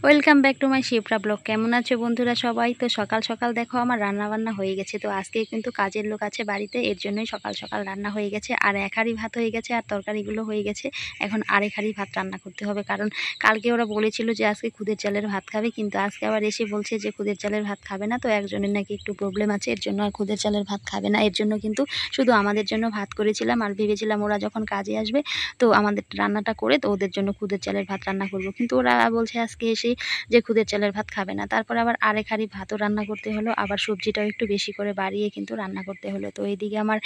Welcome back to my Shipra blog. কেমন আছো বন্ধুরা সবাই? তো সকাল সকাল দেখো আমার রান্না বান্না হয়ে গেছে। তো আজকে কিন্তু কাজের লোক আছে বাড়িতে, এর জন্যই সকাল সকাল রান্না হয়ে গেছে। আর এক হাঁড়ি ভাত হয়ে গেছে আর তরকারিগুলো হয়ে গেছে। এখন আরেক হাঁড়ি ভাত রান্না করতে হবে, কারণ কালকে ওরা বলেছিল যে আজকে খুদের চালের ভাত খাবে, কিন্তু আজকে আবার এসে বলছে যে খুদের চালের ভাত খাবে না। তো একজনের নাকি একটু প্রবলেম আছে, এর জন্য আর খুদের চালের ভাত খাবে না। এর জন্য কিন্তু শুধু আমাদের জন্য ভাত করেছিলাম, আর ভেবেছিলাম ওরা যখন কাজে আসবে তো আমাদের রান্নাটা করে তো ওদের জন্য খুদের চালের ভাত রান্না করব, কিন্তু ওরা বলছে আজকে এসে যে খুদের চালের ভাত খাবে না। তারপর আবার আরেক হাঁড়ি ভাতও রান্না করতে হলো, আবার সবজিটাও একটু বেশি করে বাড়িয়ে কিন্তু রান্না করতে হলো। তো এইদিকে আমার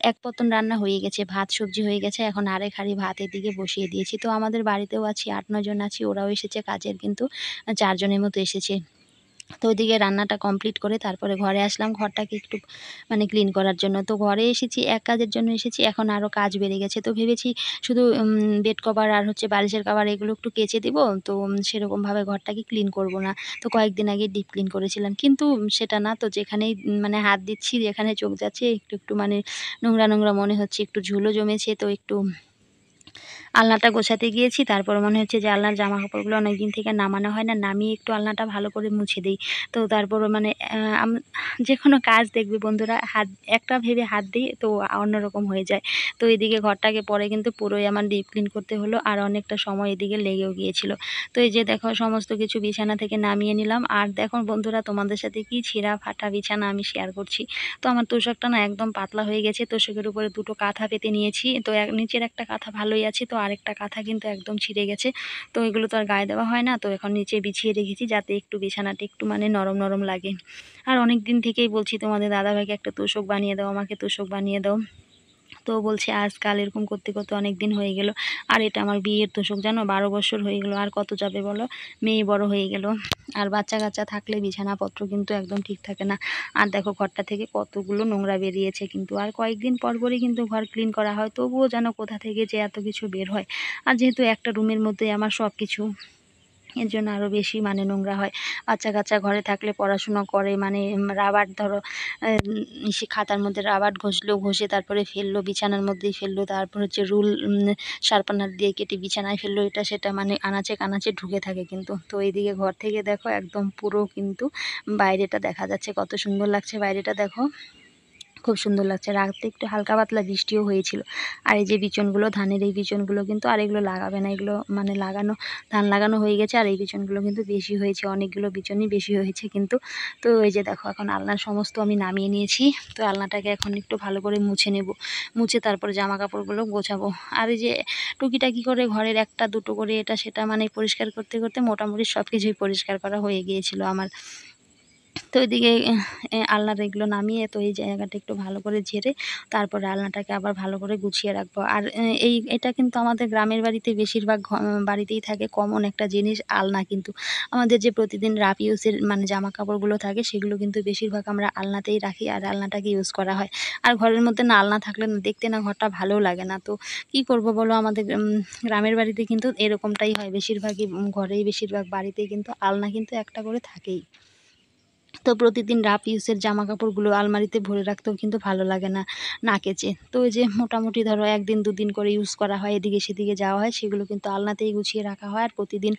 এক পতন রান্না হয়ে গেছে, ভাত সবজি হয়ে গেছে। এখন আরেক হাঁড়ি ভাত এদিকে বসিয়ে দিয়েছি। তো আমাদের বাড়িতেও আছি ৮-৯ জন আছি, ওরাও এসেছে কাজের, কিন্তু ৪ জনের মতো এসেছে। তো ওইদিকে রান্নাটা কমপ্লিট করে তারপরে ঘরে আসলাম, ঘরটাকে একটু ক্লিন করার জন্য। তো ঘরে এসেছি, এক কাজের জন্য এসেছি, এখন আরও কাজ বেড়ে গেছে। তো ভেবেছি শুধু বেড কভার আর বালিশের কভার এগুলো একটু কেচে দিব। তো সেরকমভাবে ঘরটাকে ক্লিন করব না। তো কয়েকদিন আগে ডিপ ক্লিন করেছিলাম, কিন্তু সেটা না। তো যেখানেই হাত দিচ্ছি, যেখানে চোখ যাচ্ছে একটু একটু নোংরা নোংরা মনে হচ্ছে, একটু ঝুলও জমেছে। তো একটু আলনাটা গোছাতে গিয়েছি, তারপর মনে হচ্ছে যে আলনার জামা কাপড়গুলো অনেকদিন থেকে নামানো হয় না, নামিয়ে একটু আলনাটা ভালো করে মুছে দিই। তো তারপর যে কোনো কাজ দেখবে বন্ধুরা, হাত একটা ভেবে হাত দিই তো অন্যরকম হয়ে যায়। তো এদিকে ঘরটাকে পরে কিন্তু পুরোই আমার ডিপ ক্লিন করতে হলো, আর অনেকটা সময় এদিকে লেগেও গিয়েছিল। তো এই যে দেখো সমস্ত কিছু বিছানা থেকে নামিয়ে নিলাম। আর দেখো বন্ধুরা, তোমাদের সাথে কি ছিঁড়া ফাটা বিছানা আমি শেয়ার করছি। তো আমার তোষকটা না একদম পাতলা হয়ে গেছে, তোষকের উপরে দুটো কাঁথা পেতে নিয়েছি। তো নিচের একটা কাঁথা ভালোই আছে, তো আরেকটা কাঁথা কিন্তু একদম ছিঁড়ে গেছে। তো এগুলো তো আর গায়ে দেওয়া হয় না, তো এখন নিচে বিছিয়ে রেখেছি যাতে একটু বিছানাটা একটু নরম নরম লাগে। আর অনেক দিন থেকেই বলছি তোমাদের দাদাভাইকে একটা তোষক বানিয়ে দাও, আমাকে তোষক বানিয়ে দাও। তো বলছে আজকাল এরকম করতে করতে অনেক দিন হয়ে গেল। আর এটা আমার বিয়ের তোষক, জানো, ১২ বছর হয়ে গেল। আর কত যাবে বলো, মেয়ে বড় হয়ে গেল। আর বাচ্চা কাচ্চা থাকলে বিছানাপত্র কিন্তু একদম ঠিক থাকে না। আর দেখো ঘরটা থেকে কতগুলো নোংরা বেরিয়েছে, কিন্তু আর কয়েকদিন পর পরই কিন্তু ঘর ক্লিন করা হয়, তবুও যেন কোথা থেকে যে এত কিছু বের হয়। আর যেহেতু একটা রুমের মধ্যে আমার সব কিছু, এর জন্য আরও বেশি নোংরা হয়। বাচ্চা কাচ্চা ঘরে থাকলে পড়াশুনো করে, রাবার ধরো সে খাতার মধ্যে রাবার ঘষলো, ঘষে তারপরে ফেললো, বিছানার মধ্যেই ফেললো। তারপর হচ্ছে রুল শার্পনার দিয়ে কেটে বিছানায় ফেললো, এটা সেটা আনাচে কানাচে ঢুকে থাকে কিন্তু। তো এইদিকে ঘর থেকে দেখো একদম পুরো কিন্তু বাইরেটা দেখা যাচ্ছে, কত সুন্দর লাগছে বাইরেটা দেখো, খুব সুন্দর লাগছে। রাতে একটু হালকা পাতলা বৃষ্টিও হয়েছিল। আর এই যে বিচনগুলো, ধানের এই বিচনগুলো কিন্তু আর এগুলো লাগাবে না, এগুলো লাগানো, ধান লাগানো হয়ে গেছে। আর এই বিচনগুলো কিন্তু বেশি হয়েছে, অনেকগুলো বিচনই বেশি হয়েছে কিন্তু। তো এই যে দেখো এখন আলনার সমস্ত আমি নামিয়ে নিয়েছি। তো আলনাটাকে এখন একটু ভালো করে মুছে নেব, মুছে তারপরে জামা কাপড়গুলো গোছাবো। আর এই যে টুকিটাকি করে ঘরের একটা দুটো করে এটা সেটা পরিষ্কার করতে করতে মোটামুটি সব কিছুই পরিষ্কার করা হয়ে গিয়েছিল আমার। তো ওইদিকে আলনার এগুলো নামিয়ে তো এই জায়গাটা একটু ভালো করে ঝেড়ে তারপরে আলনাটাকে আবার ভালো করে গুছিয়ে রাখবো। আর এটা কিন্তু আমাদের গ্রামের বাড়িতে বেশিরভাগ বাড়িতেই থাকে কমন একটা জিনিস, আলনা। কিন্তু আমাদের যে প্রতিদিন রাফ ইউজের জামা কাপড়গুলো থাকে সেগুলো কিন্তু বেশিরভাগ আমরা আলনাতেই রাখি, আর আলনাটাকে ইউজ করা হয়। আর ঘরের মধ্যে না আলনা থাকলে না দেখতে না ঘরটা ভালোও লাগে না। তো কি করব বলো, আমাদের গ্রামের বাড়িতে কিন্তু এরকমটাই হয়, বেশিরভাগই ঘরেই বেশিরভাগ বাড়িতেই কিন্তু আলনা কিন্তু একটা করে থাকেই। তো প্রতিদিন রাফ ইউজের জামা কাপড়গুলো আলমারিতে ভরে রাখতেও কিন্তু ভালো লাগে না, না কেচে। তো ওই যে মোটামুটি ধরো ১ দিন ২ দিন করে ইউজ করা হয়, এদিকে সেদিকে যাওয়া হয়, সেগুলো কিন্তু আলনাতেই গুছিয়ে রাখা হয়। আর প্রতিদিন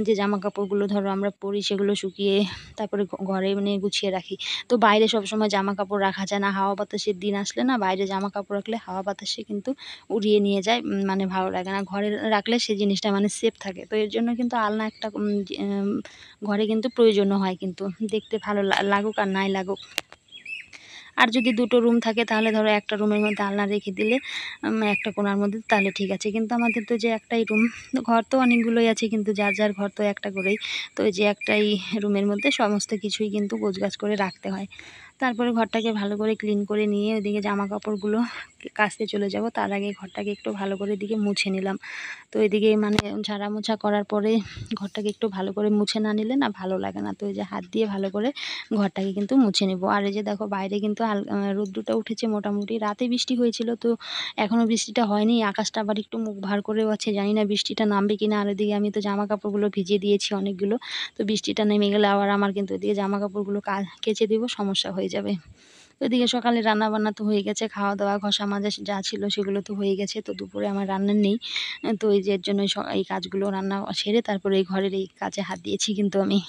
যে জামা কাপড়গুলো ধরো আমরা পরি সেগুলো শুকিয়ে তারপরে ঘরে গুছিয়ে রাখি। তো বাইরে সবসময় জামা কাপড় রাখা যায় না, হাওয়া বাতাসের দিন আসলে না বাইরে জামা কাপড় রাখলে হাওয়া বাতাসে কিন্তু উড়িয়ে নিয়ে যায়, ভালো লাগে না। ঘরে রাখলে সেই জিনিসটা সেফ থাকে। তো এর জন্য কিন্তু আলনা একটা ঘরে কিন্তু প্রয়োজনও হয়, কিন্তু দেখতে ভালো লাগুক আর নাই লাগুক। আর যদি দুটো রুম থাকে তাহলে ধরো একটা রুমের মধ্যে আলনা রেখে দিলে একটা কোণার মধ্যে তাহলে ঠিক আছে। কিন্তু আমাদের তো যে একটাই রুম, ঘর তো অনেকগুলোই আছে, কিন্তু যার যার ঘর তো একটা করেই। তো এই যে একটাই রুমের মধ্যে সমস্ত কিছুই কিন্তু গোছগাছ করে রাখতে হয়। তারপরে ঘরটাকে ভালো করে ক্লিন করে নিয়ে ওইদিকে জামা কাপড়গুলো কাচতে চলে যাব। তার আগে ঘরটাকে একটু ভালো করে এদিকে মুছে নিলাম। তো এদিকে ঝাড়া মোছা করার পরে ঘরটাকে একটু ভালো করে মুছে না নিলে না ভালো লাগে না। তো এই যে হাত দিয়ে ভালো করে ঘরটাকে কিন্তু মুছে নেব। আর এই যে দেখো বাইরে কিন্তু রোদ্দুরটা উঠেছে মোটামুটি, রাতে বৃষ্টি হয়েছিল, তো এখনও বৃষ্টিটা হয়নি। আকাশটা আবার একটু মুখ ভার করেও আছে, জানি না বৃষ্টিটা নামবে কিনা। আর ওইদিকে আমি তো জামা কাপড়গুলো ভিজিয়ে দিয়েছি অনেকগুলো, তো বৃষ্টিটা নেমে গেলে আবার আমার কিন্তু ওইদিকে জামা কাপড়গুলো কেচে দিব, সমস্যা হয়ে যাবে। তো এদিকে সকালে রান্নাবান্না তো হয়ে গেছে, খাওয়া-দাওয়া, ঘষা মাজা যা ছিল সেগুলো তো হয়ে গেছে। তো দুপুরে আমার রান্না নেই। তো এই যে এর জন্যই এই কাজগুলো রান্না সেরে তারপরে এই ঘরের এই কাজে হাত দিয়েছি কিন্তু আমি।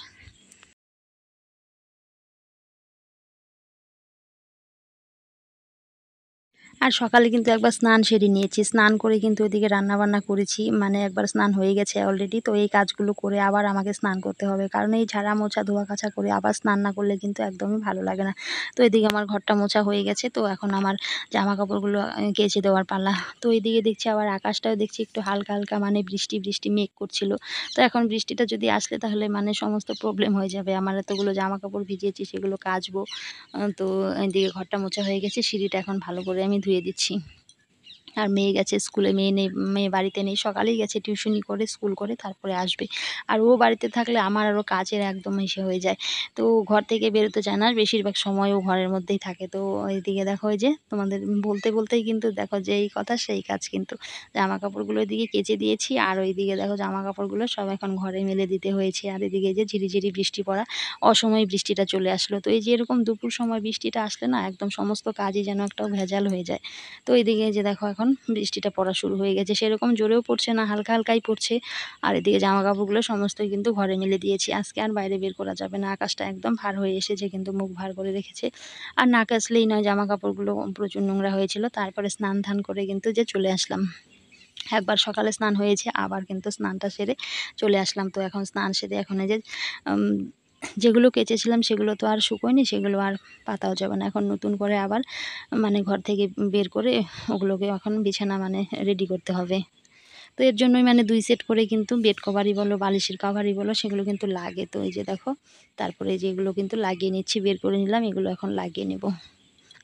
আর সকালে কিন্তু একবার স্নান সেরে নিয়েছি। স্নান করে কিন্তু ওইদিকে রান্নাবান্না করেছি। মানে একবার স্নান হয়ে গেছে অলরেডি। তো এই কাজগুলো করে আবার আমাকে স্নান করতে হবে। কারণ এই ঝাড়া, মোছা, ধোয়া, কাচা করে আবার স্নান না করলে কিন্তু একদমই ভালো লাগে না। তো এদিকে আমার ঘরটা মোছা হয়ে গেছে। তো এখন আমার জামাকাপড়গুলো কেচে দেওয়ার পালা। তো এদিকে দেখছি আবার আকাশটাও দেখছি একটু হালকা, হালকা মানে বৃষ্টি, বৃষ্টি মেঘ করছিল। তো এখন বৃষ্টিটা যদি আসলে তাহলে মানে সমস্ত প্রবলেম হয়ে যাবে। আমার এতগুলো জামাকাপড় ভিজিয়েছি সেগুলো কাচবো। তো এদিকে ঘরটা মোছা হয়ে গেছে। সিঁড়িটা এখন ভালো করে আমি ধুয়ে দিচ্ছি। আর মেয়ে গেছে স্কুলে, মেয়ে নেই, মেয়ে বাড়িতে নেই। সকালেই গেছে টিউশনি করে, স্কুল করে তারপরে আসবে। আর ও বাড়িতে থাকলে আমার আরও কাজের একদম ইসে হয়ে যায়। তো ও ঘর থেকে বেরোতে চায় না। বেশিরভাগ সময় ও ঘরের মধ্যেই থাকে। তো এইদিকে দেখো এই যে তোমাদের বলতে, বলতেই কিন্তু দেখো যেই কথা সেই কাজ কিন্তু। জামাকাপড়গুলো এদিকে কেচে দিয়েছি আর ওইদিকে দেখো জামাকাপড়গুলো সব এখন ঘরে মেলে দিতে হয়েছে। আর এদিকে এই যে ঝিরিঝিরি বৃষ্টি পড়া, অসময়ে বৃষ্টিটা চলে আসলো। তো এই যে এরকম দুপুর সময় বৃষ্টিটা আসলে না একদম সমস্ত কাজই যেন একটা ভেজাল হয়ে যায়। তো এইদিকে যে দেখো এখন বৃষ্টিটা পড়া শুরু হয়ে গেছে, সেরকম জোরেও পড়ছে না, হালকা হালকাই পড়ছে। আর এদিকে জামা কাপড়গুলো সমস্তই কিন্তু ঘরে মেলে দিয়েছি। আজকে আর বাইরে বের করা যাবে না, আকাশটা একদম ভার হয়ে এসেছে কিন্তু মুখ ভার করে রেখেছে। আর না কাচলেই নয়, জামা কাপড়গুলো প্রচুর নোংরা হয়েছিল। তারপরে স্নান ধান করে কিন্তু যে চলে আসলাম। একবার সকালে স্নান হয়েছে, আবার কিন্তু স্নানটা সেরে চলে আসলাম। তো এখন স্নান সেরে এখন এই যে উম যেগুলো কেচেছিলাম সেগুলো তো আর শুকোয়নি, সেগুলো আর পাতাও যাবে না। এখন নতুন করে আবার মানে ঘর থেকে বের করে ওগুলোকে এখন বিছানা মানে রেডি করতে হবে। তো এর জন্যই মানে ২ সেট করে কিন্তু বেড কভারই বলো, বালিশের কভারই বলো সেগুলো কিন্তু লাগে। তো এই যে দেখো তারপরে এই যে এগুলো কিন্তু লাগিয়ে নিচ্ছি, বের করে নিলাম, এগুলো এখন লাগিয়ে নেব।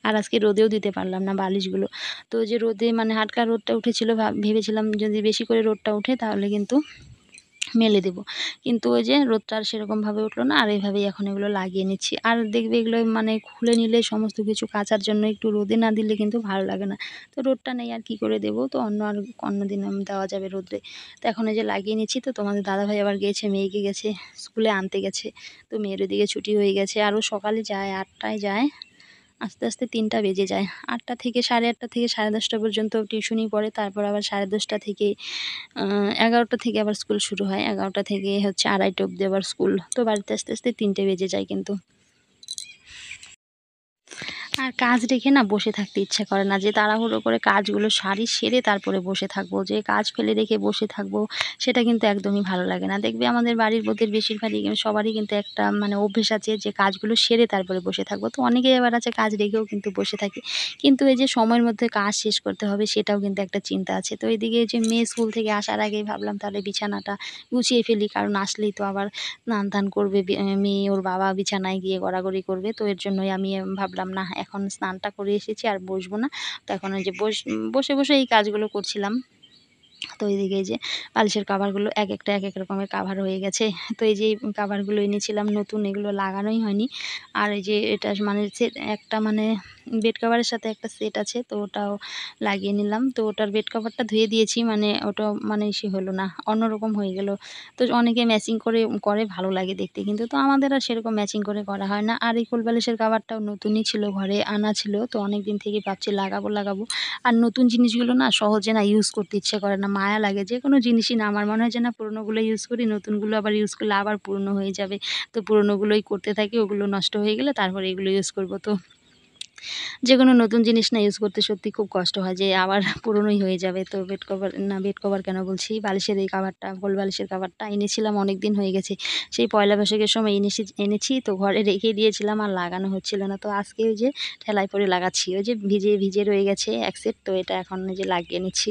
আর আজকে রোদেও দিতে পারলাম না বালিশগুলো। তো ওই যে রোদে মানে হালকা রোদটা উঠেছিল, ভেবেছিলাম যদি বেশি করে রোদটা ওঠে তাহলে কিন্তু মেলে দেবো। কিন্তু ওই যে রোদটা আর সেরকমভাবে উঠলো না। আর এইভাবেই এখন এগুলো লাগিয়ে নিচ্ছি। আর দেখবে এগুলো মানে খুলে নিলে সমস্ত কিছু কাচার জন্য একটু রোদে না দিলে কিন্তু ভালো লাগে না। তো রোদটা নেই আর কি করে দেবো। তো অন্যদিন দেওয়া যাবে রোদে। তো এখন এই যে লাগিয়ে নিচ্ছি। তো তোমাদের দাদাভাই আবার গিয়েছে, মেয়েকে গেছে স্কুলে আনতে গেছে। তো মেয়ের ওদিকে ছুটি হয়ে গেছে। আরও সকালে যায়, ৮টায় যায়। আস্তে, আস্তে ৩টা বেজে যায়। ৮টা থেকে ৮:৩০ থেকে ১০:৩০ পর্যন্ত টিউশনি পড়ে। তারপর আবার ১০:৩০ থেকে ১১টা থেকে আবার স্কুল শুরু হয়। ১১টা থেকে হচ্ছে ২:৩০ অব্দি আবার স্কুল। তো বাড়িতে আসতে, আসতে ৩টে বেজে যায় কিন্তু। আর কাজ রেখে না বসে থাকতে ইচ্ছা করে না, যে তাড়াহুড়ো করে কাজগুলো সেরে তারপরে বসে থাকবো, যে কাজ ফেলে রেখে বসে থাকবো সেটা কিন্তু একদমই ভালো লাগে না। দেখবে আমাদের বাড়ির বউদের বেশিরভাগই সবারই কিন্তু একটা মানে অভ্যেস আছে যে কাজগুলো সেরে তারপরে বসে থাকবো। তো অনেকেই আবার আছে কাজ রেখেও কিন্তু বসে থাকে। কিন্তু এই যে সময়ের মধ্যে কাজ শেষ করতে হবে সেটাও কিন্তু একটা চিন্তা আছে। তো এদিকে যে মেয়ে স্কুল থেকে আসার আগেই ভাবলাম তাহলে বিছানাটা গুছিয়ে ফেলি, কারণ আসলেই তো আবার স্নান-টান করবে, মেয়ে ওর বাবা বিছানায় গিয়ে গড়াগড়ি করবে। তো এর জন্যই আমি ভাবলাম না, এখন স্নানটা করে এসেছি আর বসবো না। তো এখন ওই যে বসে, বসে এই কাজগুলো করছিলাম। তো এইদিকে এই যে বালিশের কাভারগুলো একেকটা একেক রকমের কাভার হয়ে গেছে। তো এই যে এই কাভারগুলো এনেছিলাম নতুন, এগুলো লাগানোই হয়নি। আর এই যে এটা মানে একটা মানে বেড কভারের সাথে একটা সেট আছে, তো ওটাও লাগিয়ে নিলাম। তো ওটার বেড কভারটা ধুয়ে দিয়েছি, মানে ওটাও মানে হলো না, অন্যরকম হয়ে গেল। তো অনেকে ম্যাচিং করে ভালো লাগে দেখতে, কিন্তু তো আমাদের আর সেরকম ম্যাচিং করে করা হয় না। আর এই কোল বালিশের কাভারটাও নতুনই ছিল, ঘরে আনা ছিল। তো অনেকদিন থেকেই ভাবছি লাগাবো, লাগাবো। আর নতুন জিনিসগুলো না সহজে না ইউজ করতে ইচ্ছে করে না, মায়া লাগে। যেকোনো জিনিসই না, আমার মনে হয় যে না পুরোনোগুলো ইউজ করি, নতুনগুলো আবার ইউজ করলে আবার পুরনো হয়ে যাবে। তো পুরোনোগুলোই করতে থাকি, ওগুলো নষ্ট হয়ে গেলে তারপরে এগুলো ইউজ করব। তো যেকোনো নতুন জিনিস না ইউজ করতে সত্যি খুব কষ্ট হয়, যে আবার পুরনোই হয়ে যাবে। তো বেড কভার কেন বলছি, বালিশের এই কাভারটা, গোল বালিশের কাভারটা এনেছিলাম অনেক দিন হয়ে গেছে। সেই পয়লা বৈশাখের সময় এনেছি, তো ঘরে রেখে দিয়েছিলাম আর লাগানো হচ্ছিল না। তো আজকে ওই যে ঠেলায় পরে লাগাচ্ছি, ওই যে ভিজে, ভিজে রয়ে গেছে এক সেট। তো এটা এখন ওই যে লাগিয়ে নিচ্ছি।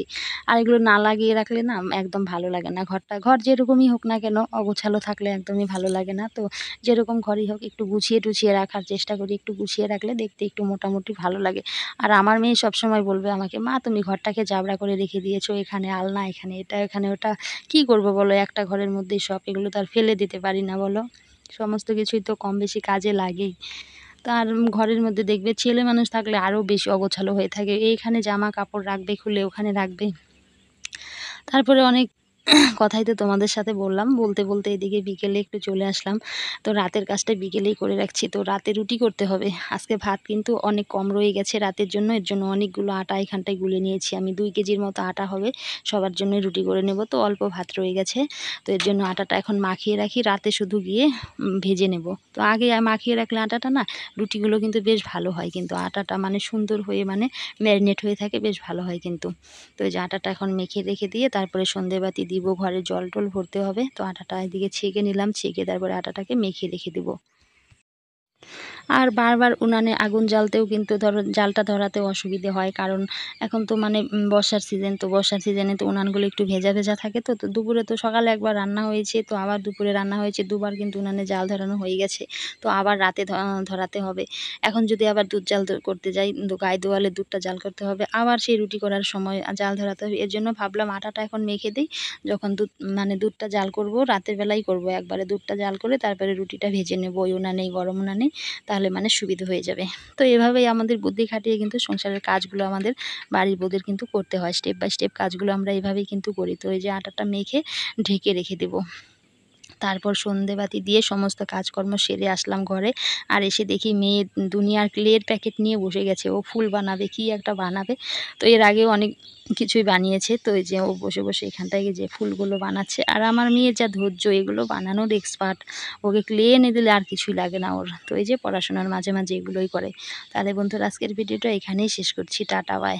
আর এগুলো না লাগিয়ে রাখলে না একদম ভালো লাগে না। ঘর যেরকমই হোক না কেন, অগোছালো থাকলে একদমই ভালো লাগে না। তো যেরকম ঘরই হোক একটু গুছিয়ে টুছিয়ে রাখার চেষ্টা করি, একটু গুছিয়ে রাখলে দেখতে একটু মোটামুটি ভালো লাগে। আর আমার মেয়ে সবসময় বলবে আমাকে, মা তুমি ঘরটাকে জাবড়া করে রেখে দিয়েছো, এখানে আলনা, এখানে এটা, এখানে ওটা, কি করবো বলো, একটা ঘরের মধ্যেই সব, এগুলো তো আর ফেলে দিতে পারি না বলো। সমস্ত কিছুই তো কম বেশি কাজে লাগেই। তো আর ঘরের মধ্যে দেখবে ছেলে মানুষ থাকলে আরও বেশি অগোছালো হয়ে থাকে, এইখানে জামা কাপড় রাখবে খুলে ওখানে রাখবে, তারপরে অনেক কথাই তো তোমাদের সাথে বললাম, বলতে বলতে এদিকে বিকেলে একটু চলে আসলাম। তো রাতের কাজটা বিকেলেই করে রাখছি। তো রাতে রুটি করতে হবে। আজকে ভাত কিন্তু অনেক কম রয়ে গেছে রাতের জন্য। এর জন্য অনেকগুলো আটা এখানটায় গুলে নিয়েছি আমি। ২ কেজির মতো আটা হবে। সবার জন্যই রুটি করে নেব। তো অল্প ভাত রয়ে গেছে। তো এর জন্য আটাটা এখন মাখিয়ে রাখি। রাতে শুধু গিয়ে ভেজে নেব। তো আগে মাখিয়ে রাখলে আটাটা না, রুটিগুলো কিন্তু বেশ ভালো হয় কিন্তু। আটাটা মানে সুন্দর হয়ে মানে ম্যারিনেট হয়ে থাকে, বেশ ভালো হয় কিন্তু। তো এই যে আটাটা এখন মেখে রেখে দিয়ে তারপরে সন্ধ্যেবাতি দিব, ঘরে জল টল ভরতে হবে। তো আটাটা এদিকে ছেঁকে নিলাম, ছেঁকে তারপরে আটাটাকে মেখে রেখে দিব। আর বারবার উনানে আগুন জ্বালতেও কিন্তু ধরো জালটা ধরাতেও অসুবিধে হয়, কারণ এখন তো মানে বর্ষার সিজন, তো বর্ষার সিজনে তো উনানগুলো একটু ভেজা ভেজা থাকে। তো তো দুপুরে তো সকালে একবার রান্না হয়েছে, তো আবার দুপুরে রান্না হয়েছে, দুবার কিন্তু উনানে জাল ধরানো হয়ে গেছে। তো আবার রাতে ধরাতে হবে। এখন যদি আবার দুধ জাল করতে যাই, গায়ে দোয়ালে দুধটা জাল করতে হবে, আবার সেই রুটি করার সময় জাল ধরাতে হবে। এর জন্য ভাবলাম আটাটা এখন মেখে দিই, যখন মানে দুধটা জাল করব রাতের বেলাই করব, একবারে দুধটা জাল করে তারপরে রুটিটা ভেজে নেব ওই উনানেই, গরম উনানেই, তাহলে মানে সুবিধা হয়ে যাবে। তো এভাবেই আমাদের বুদ্ধি খাটিয়ে কিন্তু সংসারের কাজগুলো আমাদের বাড়ির বউদের কিন্তু করতে হয়। স্টেপ বাই স্টেপ কাজগুলো আমরা এভাবেই কিন্তু করি। তো এই যে আটাটা মেখে ঢেকে রেখে দেব। তারপর সন্ধ্যেবাতি দিয়ে সমস্ত কাজকর্ম সেরে আসলাম ঘরে। আর এসে দেখি মেয়ে দুনিয়ার ক্লের প্যাকেট নিয়ে বসে গেছে। ও ফুল বানাবে, কি একটা বানাবে। তো এর আগেও অনেক কিছুই বানিয়েছে। তো এই যে ও বসে বসে এখানটায় যে ফুলগুলো বানাচ্ছে। আর আমার মেয়ের যা ধৈর্য, এগুলো বানানোর এক্সপার্ট। ওকে ক্লে এনে দিলে আর কিছুই লাগে না ওর। তো এই যে পড়াশোনার মাঝে মাঝে এগুলোই করে। তাহলে বন্ধুরা, আজকের ভিডিওটা এখানেই শেষ করছি। Tata, by.